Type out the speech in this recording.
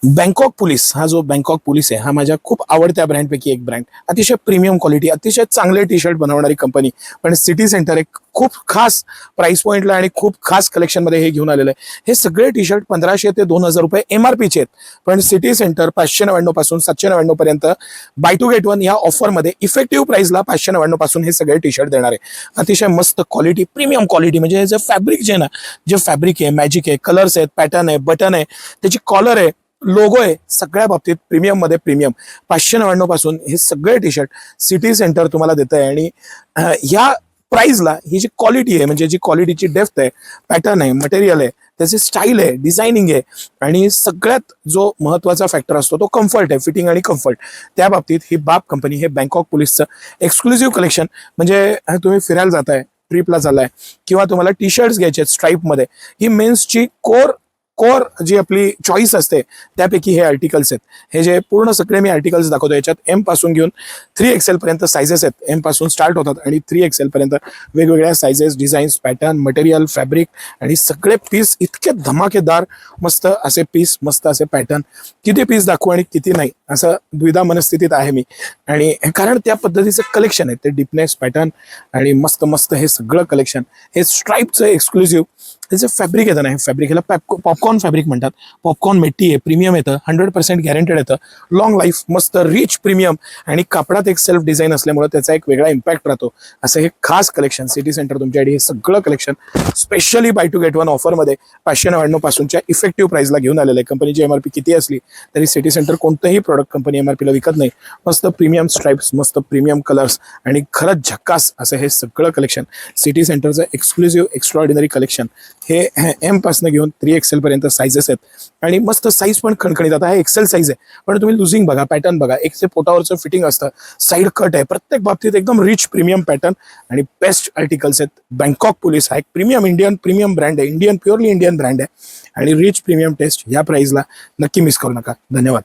Bangkok police हा जो Bangkok police आहे हा माझ्या खूप आवडत्या ब्रँडपैकी एक ब्रँड. अतिशय प्रीमियम क्वालिटी, अतिशय चांगले टी शर्ट बनवणारी कंपनी. पण सिटी सेंटर एक खूप खास प्राइस पॉईंटला आणि खूप खास कलेक्शनमध्ये हे घेऊन आलेलं आहे. हे सगळे टी शर्ट 1500 ते 2000 रुपये MRPचे आहेत. पण सिटी सेंटर 599 पासून 799 पर्यंत बाय टू गेट वन या ऑफरमध्ये इफेक्टिव्ह प्राइसला 599 पासून हे सगळे टी शर्ट देणार आहे. अतिशय मस्त क्वालिटी, प्रीमियम क्वालिटी. म्हणजे जे फॅब्रिक जे ना, जे फॅब्रिक आहे, मॅजिक आहे, कलर्स आहेत, पॅटर्न आहे, बटन आहे, त्याची कॉलर आहे, लोगो आहे, सगळ्या बाबतीत प्रीमियम मध्ये प्रीमियम. 599 पासून हे सगळे टी शर्ट सिटी सेंटर तुम्हाला देत आहे. आणि ह्या प्राइसला ही जी क्वालिटी आहे, म्हणजे जी क्वालिटीची डेप्थ आहे, पॅटर्न आहे, मटेरियल आहे, त्याची स्टाईल आहे, डिझायनिंग आहे, आणि सगळ्यात जो महत्वाचा फॅक्टर असतो तो कम्फर्ट आहे, फिटिंग आणि कम्फर्ट. त्या बाबतीत ही बाप कंपनी, हे बँकॉक पोलीसचं एक्सक्लुझिव्ह कलेक्शन. म्हणजे तुम्ही फिरायला जाताय, ट्रिपला चाललाय, किंवा तुम्हाला टी शर्ट्स घ्यायचे आहेत स्ट्राईपमध्ये, ही मेन्सची कोर कोर जी आपली चॉईस असते त्यापैकी हे आर्टिकल्स आहेत. हे जे पूर्ण सगळे मी आर्टिकल्स दाखवतो, याच्यात M पासून घेऊन 3XL पर्यंत सायझेस आहेत. M पासून स्टार्ट होतात आणि 3XL पर्यंत वेगवेगळ्या sizes, designs, pattern, material, fabric, आणि सगळे पीस इतके धमाकेदार, मस्त असे पीस, मस्त असे पॅटर्न. किती पीस दाखवू आणि किती नाही असं द्विधा मनस्थितीत आहे मी. आणि कारण त्या पद्धतीचं कलेक्शन आहे, ते डिपनेस, पॅटर्न आणि मस्त मस्त हे सगळं कलेक्शन. हे स्ट्राईपचं एक्सक्लुझिव्ह त्याचं फॅब्रिक येतं ना, हे फॅब्रिक ह्याला पॉपकॉर्न फॅब्रिक म्हणतात. पॉपकॉर्न मेटी आहे, प्रीमियम येतं, 100% गॅरंटेड येतं, लॉंग लाईफ, मस्त रिच प्रीमियम, आणि कापडात एक सेल्फ डिझाईन असल्यामुळे त्याचा एक वेगळा इम्पॅक्ट राहतो. असं हे खास कलेक्शन सिटी सेंटर तुमच्यासाठी हे सगळं collection specially buy two get one ऑफरमध्ये 599 पासूनच्या इफेक्टिव्ह प्राइसला घेऊन आलेलं आहे. कंपनीची MRP किती असली तरी सिटी सेंटर कोणतंही प्रोडक्ट कंपनी MRPला विकत नाही. मस्त प्रीमियम स्ट्राईप्स, मस्त प्रीमियम कलर्स, आणि खरंच झक्कास असं हे सगळं कलेक्शन. सिटी सेंटरचं एक्सक्लुझिव्ह एक्स्ट्रॉर्डिनरी कलेक्शन. हे M पासून घेऊन 3XL पर्यंत साईजेस आहेत, आणि मस्त साईज पण खणखणीत. आता हे XL साईज आहे, पण तुम्ही लुझिंग बघा, पॅटर्न बघा, एक ते पोटावरचं फिटिंग असतं, साईड कट आहे, प्रत्येक बाबतीत एकदम रिच प्रीमियम पॅटर्न आणि बेस्ट आर्टिकल्स आहेत. बँकॉक पोलीस हा एक प्रीमियम इंडियन प्रीमियम ब्रँड आहे, प्युअरली इंडियन ब्रँड आहे, आणि रिच प्रीमियम टेस्ट. या प्राइसला नक्की मिस करू नका. धन्यवाद.